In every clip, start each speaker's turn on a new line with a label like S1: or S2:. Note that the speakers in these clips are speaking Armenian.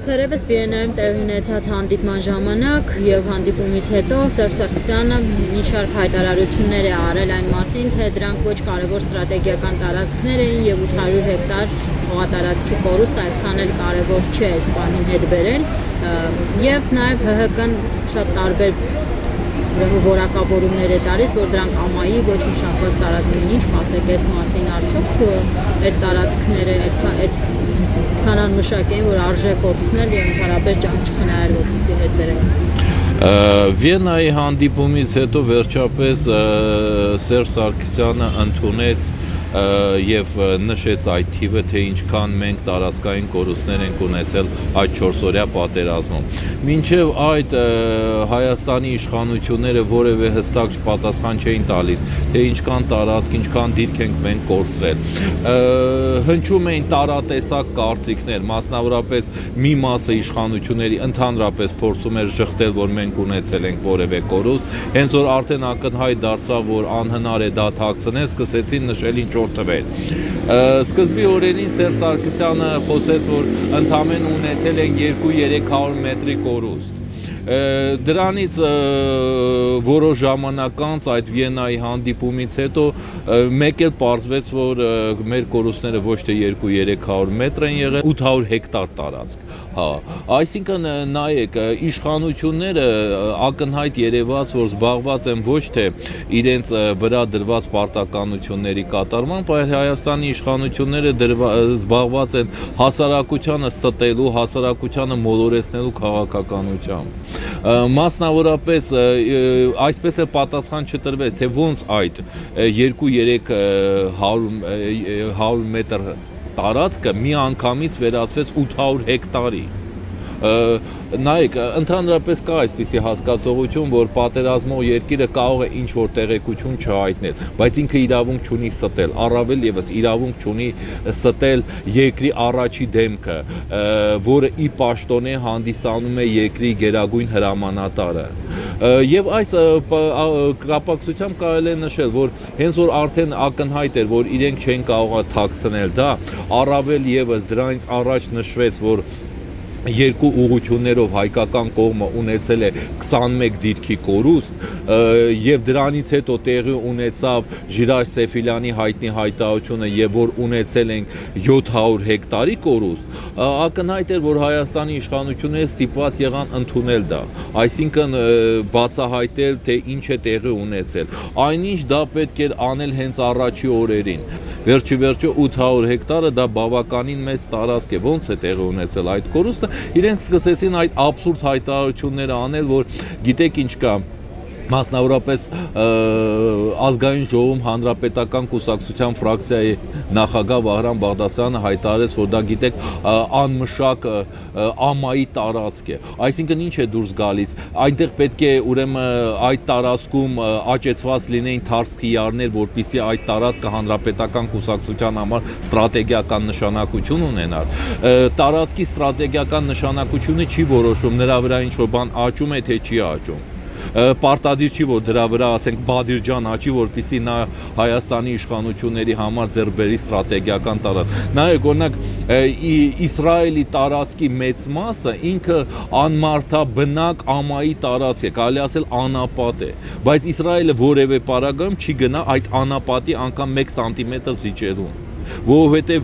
S1: Թերևս Վիեննայում տեղի ունեցած հանդիպման ժամանակ եւ հանդիպումից հետո Սերժ Սարգսյանը մի շարք հայտարարություններ է արել այն մասին, թե դրանք ոչ կարևոր ստրատեգիական տարածքներ էին եւ 800 հեկտար հողատարածքի կորուստ այդքան էլ կարևոր չէ այս բանին հետ բերել եւ նաեւ ՀՀԿ-ն շատ տարբեր որակավորումներ է տալիս, որ դրանք ամայի ոչ մշակված տարածքն են, ինչ ասեք այս մասին արդյոք այդ տարածքները այդքան անմշակ են, որ արժե կորցնել եւ ընդհանրապես ջանք չխնայել, որպեսզի հետ բերեն։
S2: Վիեննայի հանդիպումից հետո վերջապես Սերժ Սարգսյանը ընդունեց եւ նշեց այդ թիվը, թե ինչքան մենք տարածքային կորուստներ ենք ունեցել այդ 4-օրյա պատերազմում։ Մինչեւ այդ Հայաստանի իշխանությունները որևէ հստակ պատասխան չէին տալիս, թե ինչքան տարածք, ինչքան դիրք ենք մենք կորցրել։ Հնչում էին տարատեսակ կարծիքներ, մասնավորապես մի մասը իշխանությունների ընդհանրապես փորձում էր շղթել, որ մենք ունեցել ենք որևէ կորուստ, հենց որ արդեն ակնհայտ դարձավ, որ անհնար է դա թաքցնել, սկսեցին նշել ինչ թվեր։ Սկզբի օրերին Սերժ Սարգսյանը խոսեց, որ ընդամենը ունեցել են 200-300 մետրի կորուստ։ Դրանից որոշ ժամանակ անց այդ Վիեննայի հանդիպումից հետո մեկ էլ պարզվեց, որ մեր կորուստները ոչ թե 200-300 մետր են եղել, 800 հեկտար տարածք։ Հա, այսինքն նայեք, իշխանությունները ակնհայտ երևաց, որ զբաղված են ոչ թե իրենց վրա դրված պարտականությունների կատարմամբ, այլ Հայաստանի իշխանությունները զբաղված են հասարակությանը ստելու, հասարակությանը մոլորեցնելու քաղաքականությամբ։ Մասնավորապես այսպես է պատասխան չտրվեց, թե ոնց այդ 2-300 մետր տարածքը մի անգամից վերածվեց 800 հեկտարի։ Նայեք, ընդհանրապես կա այսպիսի հասկացողություն, որ պատերազմող երկիրը կարող է ինչ-որ տեղեկություն չհայտնել, բայց ինքը իրավունք չունի ստել, առավել ևս իրավունք չունի ստել երկրի առաջի դեմքը, որը ի պաշտոնե հանդիսանում է երկրի գերագույն հրամանատարը։ Եվ այս կապակցությամբ կարելի է նշել, որ հենց որ արդեն ակնհայտ էր, որ իրենք չեն կարող թաքցնել դա, առավել ևս դրանից առաջ նշվեց, որ երկու ուղղություններով հայկական կողմը ունեցել է 21 դիրքի կորուստ եւ դրանից հետո տեղի ունեցավ Ժիրայր Սեֆիլյանի հայտնի հայտարարությունը եւ որ ունեցել են 700 հեկտարի կորուստ, ակնհայտ էր, որ Հայաստանի իշխանությունները ստիպված եղան ընդունել դա, այսինքն բացահայտել, թե ինչ է տեղի ունեցել։ Այնինչ դա պետք էր անել հենց առաջի օրերին։ Վերջիվերջո 800 հեկտարը դա բավականին մեծ տարածք է, ոնց է տեղի ունեցել այդ կորուստը։ Իրենք սկսեցին այդ աբսուրդ հայտարարությունները անել, որ գիտեք ինչ կա, մասնավորապես ազգային ժողովում հանրապետական կուսակցության ֆրակցիայի նախագահ Վահրամ Բաղդասարյանը հայտարարեց, որ դա գիտեք անմշակ ամայի տարածք է։ Այսինքն ինչ է դուրս գալիս, այնտեղ պետք է ուրեմն այդ տարածքում աճեցված լինեին թարսխիարներ, որպեսզի այդ տարածքը հանրապետական կուսակցության համար ստրատեգիական նշանակություն ունենար։ Տարածքի ստրատեգիական նշանակությունը չի որոշում նրա վրա ինչ որ բան աճում է, թե չի աճում։ Պարտադիր չի, որ դրա վրա ասենք Բադիրջան աճի, որպեսզի նա Հայաստանի իշխանությունների համար ձեռք բերի ստրատեգիական տարածք։ Նայեք, օրինակ Իսրայելի տարածքի մեծ մասը ինքը անմարդաբնակ ամայի տարածք է, կարելի ասել անապատ է, բայց Իսրայելը որևէ պարագայում չի գնա այդ անապատի անգամ 1 սանտիմետր զիջելուն։ Որովհետև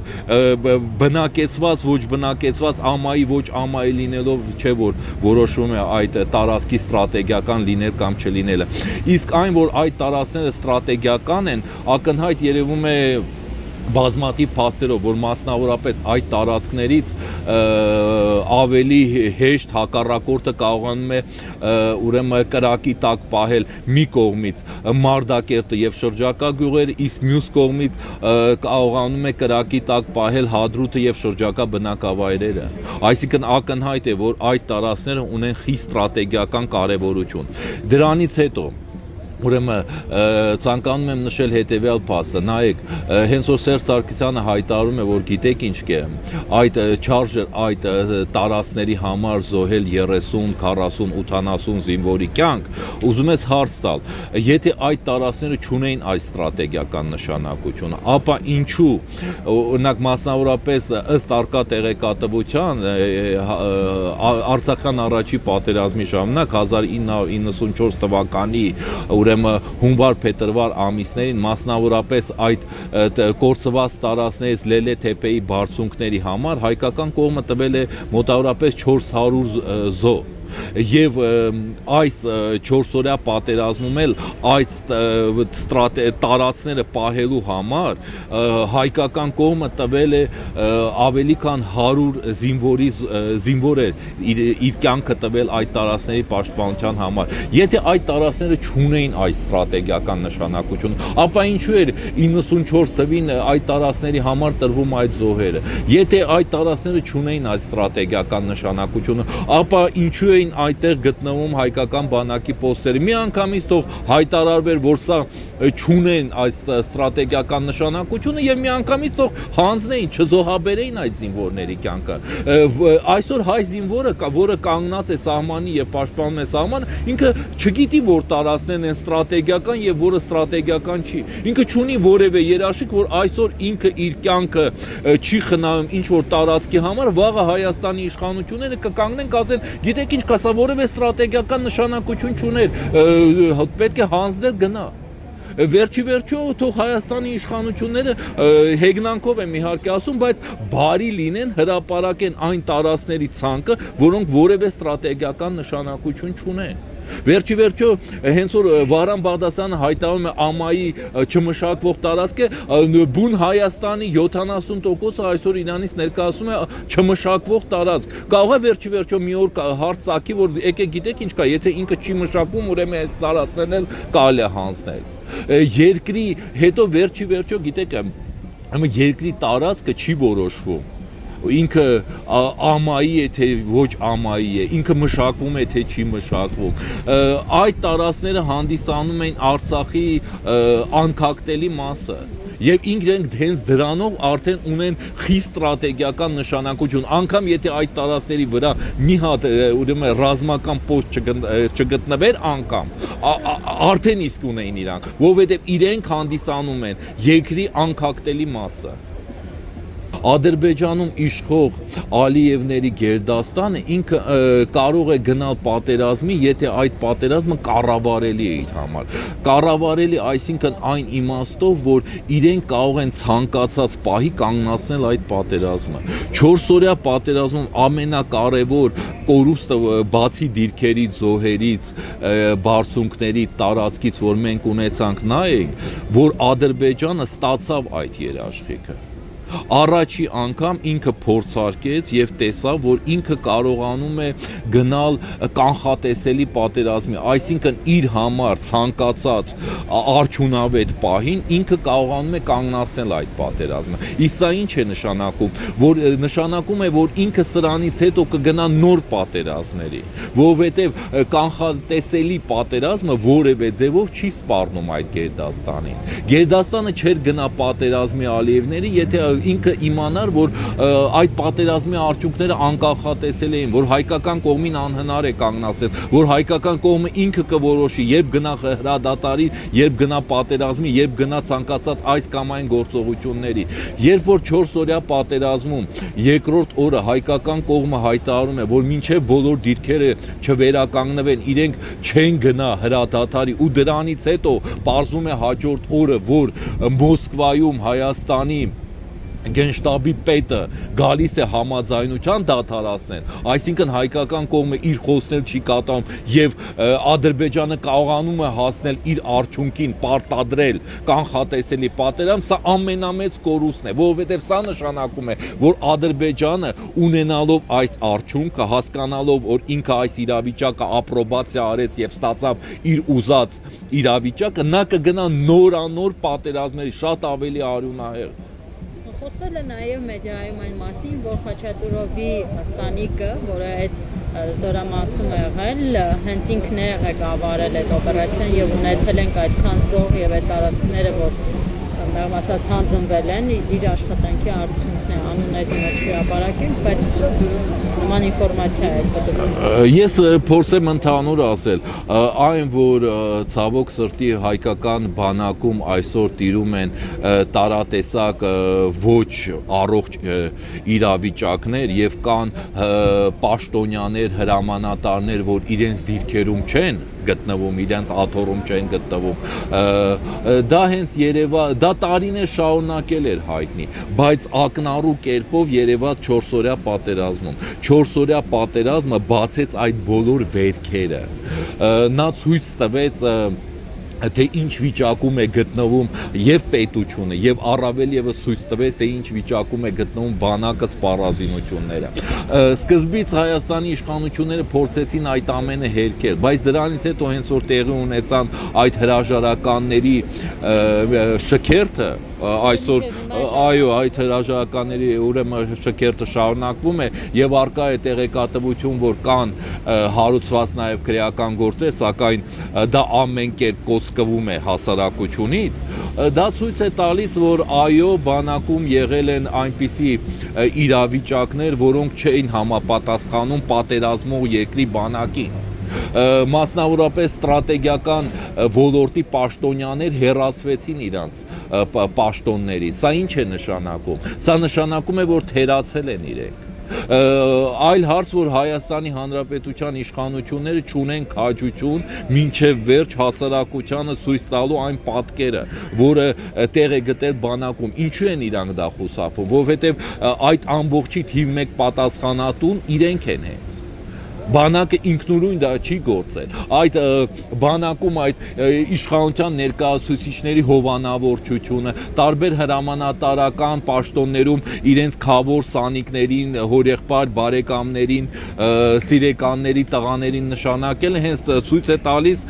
S2: բնակեցված, ոչ բնակեցված, ամայի, ոչ ամայի լինելով չէ, որ որոշվում է այդ տարածքի ստրատեգիական լինել կամ չլինելը։ Իսկ այն, որ այդ տարածքները ստրատեգիական են, ակնհայտ երևում է բազմաթիվ փաստերով, որ մասնավորապես այդ տարածքներից ավելի հեշտ հակառակորդը կարողանում է ուրեմն կրակի տակ պահել մի կողմից Մարտակերտը եւ շրջակա գյուղերը, իսկ մյուս կողմից կարողանում է կրակի տակ պահել Հադրութը եւ շրջակա բնակավայրերը։ Այսինքն ակնհայտ է, որ այդ տարածքները ունեն խիստ ստրատեգիական կարեւորություն։ Դրանից հետո Ուրեմն ցանկանում եմ նշել հետևյալ փաստը, նայեք, հենց որ Սերժ Սարգսյանը հայտարարում է, որ գիտեք ինչ կե, այդ չարժեր այդ տարածքների համար զոհել 30, 40, 80 զինվորի կյանք, ուզում ես հարց տալ, եթե այդ տարածքները չունեին այս ստրատեգիական նշանակությունը, ապա ինչու, օրինակ մասնավորապես ըստ արկա տեղեկատվության Արցախյան առաջի պատերազմի ժամանակ 1994 թվականի ուրեմն հունվար-փետրվար ամիսներին մասնավորապես այդ կորցված տարածքներից Լելե թեփեի բարձունքների համար հայկական կողմը տվել է մոտավորապես 400 զոհ եւ այս 4-օրյա պատերազմում էլ այդ տարածքները պահելու համար հայկական կողմը տվել է ավելի քան 100 զինվոր իր կյանքը տվել այդ տարածքների պաշտպանության համար։ Եթե այդ տարածքները չունեին այս ստրատեգիական նշանակություն, ապա ինչու էր 94 թվին այդ տարածքների համար տրվում այդ զոհերը։ Եթե այդ տարածքները չունեին այս ստրատեգիական նշանակությունը, ապա ինչու այնտեղ գտնվում հայկական բանակի պոստերը։ Միանգամից թող հայտարարվեր, որ սա չունեն այս ստրատեգիական նշանակությունը եւ միանգամից թող հանձնեին, չզոհաբերեին այդ զինվորների կյանքը։ Այսօր հայ զինվորը, որը կանգնած է սահմանի եւ պաշտպանում է սահմանը, ինքը չգիտի, որ տարածքներն են ստրատեգիական եւ որը ստրատեգիական չի։ Ինքը չունի որևէ երաշխիք, որ այսօր ինքը իր կյանքը չի խնայում ինչ որ տարածքի համար, վաղը Հայաստանի իշխանությունները կկանգնեն, կասեն, գիտեք ինչ, սա որևէ ստրատեգիական նշանակություն չուներ, պետք է հանձնել գնա։ Վերջի վերջո թող Հայաստանի իշխանությունները հեգնանքով եմ իհարկե ասում, բայց բարի լինեն, հրապարակեն այն տարածքների ցանկը, որոնք որևէ ստրատեգիական նշանակություն չունեն։ Վերջի վերջո հենց որ Վահրամ Բաղդասարյանը հայտարարում է ԱՄԱ-ի չմշակվող տարածքը, բուն Հայաստանի 70% այսօր իրանից ներկայացում է չմշակվող տարածք։ Կարող է վերջի վերջո մի օր հարց ծագի, որ եկեք գիտեք ինչ կա, եթե ինքը չի մշակվում, ուրեմն այս տարածքներն էլ կարելի է հանձնել։ Երկրի հետո վերջի վերջո գիտեք, երկրի տարածքը չի որոշվում։ Ինքը ԱՄԱ-ի է, թե ոչ ԱՄԱ-ի է, ինքը մշակվում է, թե չի մշակվում։ Այդ տարածքները հանդիսանում են Արցախի անքակտելի մասը։ Եվ ինքնենք հենց դրանով արդեն ունեն խիստ ստրատեգիական նշանակություն, անգամ եթե այդ տարածքների վրա մի հատ ուրեմն ռազմական պոստ չգտնվեր անգամ, արդեն իսկ ունեին իրանք, որովհետև իրենք հանդիսանում են երկրի անքակտելի մասը։ Ադրբեջանում իշխող Ալիևների գերդաստանը ինքը կարող է գնալ պատերազմի, եթե այդ պատերազմը կառավարելի է իր համար։ Կառավարելի, այսինքն այն իմաստով, որ իրենք կարող են ցանկացած պահի կանգնացնել այդ պատերազմը։ 4-օրյա պատերազմում ամենակարևոր կորուստը բացի դիրքերից, զոհերից, բարձունքների տարածքից, որ մենք ունեցանք, նա է, որ Ադրբեջանը ստացավ այդ երաշխիքը։ Առաջի անգամ ինքը փորձարկեց եւ տեսավ, որ ինքը կարողանում է գնալ կանխատեսելի պատերազմի, այսինքն իր համար ցանկացած արդյունավետ պահին ինքը կարողանում է կանգնացնել այդ պատերազմը։ Իսկ սա ինչ է նշանակում, որ նշանակում է, որ ինքը սրանից հետո կգնա նոր պատերազմների, որովհետեւ կանխատեսելի պատերազմը որևէ ձևով չի սպառնում այդ գերդաստանին։ Գերդաստանը չէր գնա պատերազմի Ալիևների, եթե ինքը իմանար, որ այդ պատերազմի արդյունքները անկանխատեսել էին, որ հայկական կողմին անհնար է կանգնացնել, որ հայկական կողմը ինքը կորոշի, երբ գնա հրադադարի, երբ գնա պատերազմի, երբ գնա ցանկացած այս կամ այն գործողությունների։ Երբ որ 4-օրյա պատերազմում երկրորդ օրը հայկական կողմը հայտարարում է, որ մինչև բոլոր դիրքերը չվերականգնվեն, իրենք չեն գնա հրադադարի ու դրանից հետո պարզվում է հաջորդ օրը, որ Մոսկվայում Հայաստանի Գենշտաբի պետը գալիս է համաձայնության դադարեցնել, այսինքն հայկական կողմը իր խոսնել չի կատարում եւ Ադրբեջանը կարողանում է հասնել իր արդյունքին, պարտադրել կանխատեսելի պատերազմ, սա ամենամեծ կորուստն է, որովհետեւ սա նշանակում է, որ Ադրբեջանը ունենալով այս արդյունքը, հասկանալով, որ ինքը այս իրավիճակը ապրոբացիա արեց եւ ստացավ իր ուզած իրավիճակը, նա կգնա նորանոր պատերազմների շատ ավելի արյունահեղ։
S1: Խոսվել է նաև մեդիայում այն մասին, որ Խաչատուրովի Սանիկը, որը այդ զորամասում է եղել, հենց ինքն է ղեկավարել այդ օպերացիան եւ ունեցել ենք այդքան զոհ եւ այդ տարածքները, որ մեղմ ասած հանձնվել են, իր աշխատանքի արդյունքն է, անունները չի ապարակել, բայց նման ինֆորմացիա է պատկանում։
S2: Ես փորձեմ ընդհանուր ասել, այն որ ցավոք սրտի հայկական բանակում այսօր տիրում են տարատեսակ ոչ առողջ իրավիճակներ եւ կան պաշտոնյաներ, հրամանատարներ, որ իրենց դիրքերում չեն գտնվում, իրենց աթոռում չեն գտնվում, դա հենց դա տարիներ շարունակել էր հայտնի, բայց ակնառու կերպով երևաց 4-օրյա պատերազմում։ 4-օրյա պատերազմը բացեց այդ բոլոր վերքերը, նա ցույց տվեց թե ինչ վիճակում է գտնվում եւ պետությունը եւ առավել եւս ցույց տվեց թե ինչ վիճակում է գտնվում բանակը, սպառազինությունները։ Սկզբից Հայաստանի իշխանությունները փորձեցին այդ ամենը հերքել, բայց դրանից հետո հենց որ տեղի ունեցան այդ հրաժարականների շքերթը, այսօր այո, այդ հրաժարականների ուրեմն շքերթը շարունակվում է եւ արկա է տեղեկատվություն, որ կան հարուցված նաեւ քրեական գործեր, սակայն դա ամեն կերպ կոծկվում է հասարակությունից, դա ցույց է տալիս, որ այո, բանակում եղել են այնպիսի իրավիճակներ, որոնք չէին համապատասխանում պատերազմող երկրի բանակին։ Մասնավորապես ստրատեգիական ոլորտի պաշտոնյաներ հեռացվեցին իրանց պաշտոններից։ Սա ինչ է նշանակում։ Սա նշանակում է, որ թերացել են իրենք։ Այլ հարց, որ Հայաստանի Հանրապետության իշխանությունները չունեն քաջություն մինչև վերջ հասարակությանը ցույց տալու այն պատկերը, որը տեղ է գտել բանակում։ Ինչու են իրանք դա խուսափում, որովհետև այդ ամբողջի թիվ 1 պատասխանատուն իրենք են հենց։ Բանակը ինքնուրույն դա չի գործել։ Այդ բանակում այդ իշխանության ներկայացուցիչների հովանավորչությունը, տարբեր հրամանատարական պաշտոններում իրենց քավոր սանիկներին, հորեղբայր բարեկամներին, սիրեկանների, տղաներին նշանակել հենց ցույց է տալիս,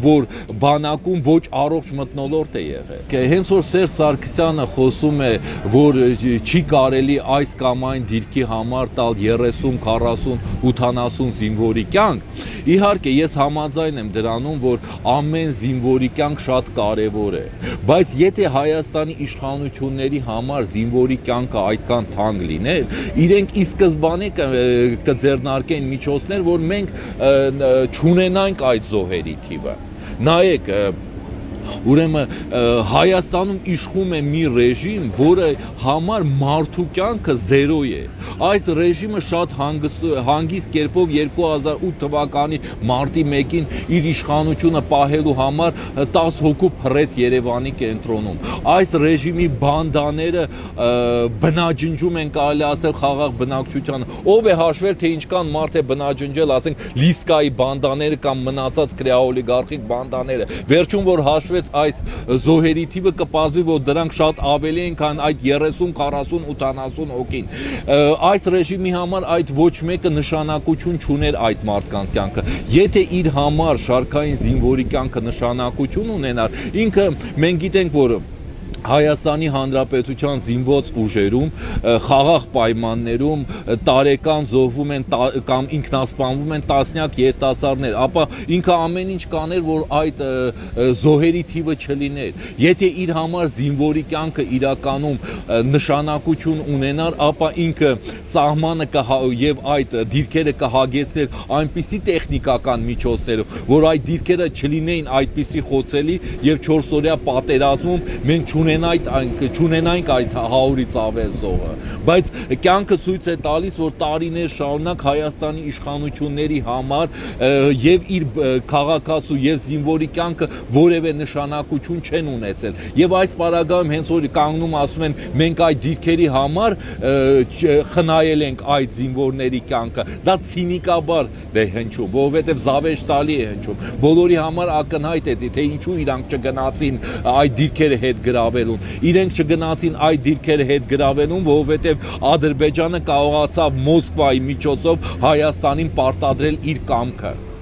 S2: որ բանակում ոչ առողջ մթնոլորտ է եղել։ Հենց որ Սերժ Սարգսյանը խոսում է, որ չի կարելի այս կամ այն դիրքի համար տալ 30, 40, 80 զինվորի կյանք, իհարկե ես համաձայն եմ դրանում, որ ամեն զինվորի կյանք շատ կարևոր է, բայց եթե Հայաստանի իշխանությունների համար զինվորի կյանքը այդքան թանկ լիներ, իրենք ի սկզբանե կձեռնարկեն միջոցներ, որ մենք չունենանք այդ զոհերի թիվը։ Նայեք, ուրեմն Հայաստանում իշխում է մի ռեժիմ, որը համար մարդու կյանքը 0 է։ Այս ռեժիմը շատ հանգիստ կերպով 2008 թվականի մարտի 1-ին իր իշխանությունը պահելու համար 10 հոգու փռեց Երևանի կենտրոնում։ Այս ռեժիմի բանդաները բնաջնջում են, կարելի ասել, խաղաղ բնակչությանը։ Ով է հաշվել, թե ինչքան մարդ է բնաջնջել, ասենք, Լիսկայի բանդաները կամ մնացած կրեաօլիգարխիկ բանդաները։ Վերջում որ հաշվեց այս զոհերի թիվը կպարզվի, որ դրանք շատ ավելի են, քան այդ 30, 40, 80 հոգին։ Այս ռեժիմի համար այդ ոչ մեկը նշանակություն չուներ այդ մարդկանց կյանքը։ Եթե իր համար շարքային զինվորի կյանքը նշանակություն ունենար, ինքը մենք գիտենք, որ Հայաստանի Հանրապետության զինված ուժերում խաղաղ պայմաններում տարեկան զոհվում են կամ ինքնասպանվում են տասնյակ երիտասարդներ, ապա ինքը ամեն ինչ կաներ, որ այդ զոհերի թիվը չլիներ։ Եթե իր համար զինվորի կյանքը իրականում նշանակություն ունենար, ապա ինքը սահմանը եւ այդ դիրքերը կհագեցներ այնպիսի տեխնիկական միջոցներով, որ այդ դիրքերը չլինեին այդպիսի խոցելի եւ 4-օրյա պատերազմում մենք չունենայինք այդ 100-ից ավել զոհը, բայց կյանքը ցույց է տալիս, որ տարիներ շարունակ Հայաստանի իշխանությունների համար եւ իր քաղաքացու եւ զինվորի կյանքը որևէ նշանակություն չեն ունեցել։ Եվ այս պարագայում հենց որ կանգնում ասում են մենք այդ դիրքերի համար խնայել ենք այդ զինվորների կյանքը, դա ցինիկաբար է հնչում, որովհետեւ զավեշտալի է հնչում։ Բոլորի համար ակնհայտ է, թե ինչու իրանք չգնացին այդ դիրքերը հետ գրավելուն։ Իրենք չգնացին այդ դիրքերը հետ գրավելուն, որովհետև Ադրբեջանը կարողացավ Մոսկվայի միջոցով Հայաստանին պարտադրել իր կամքը։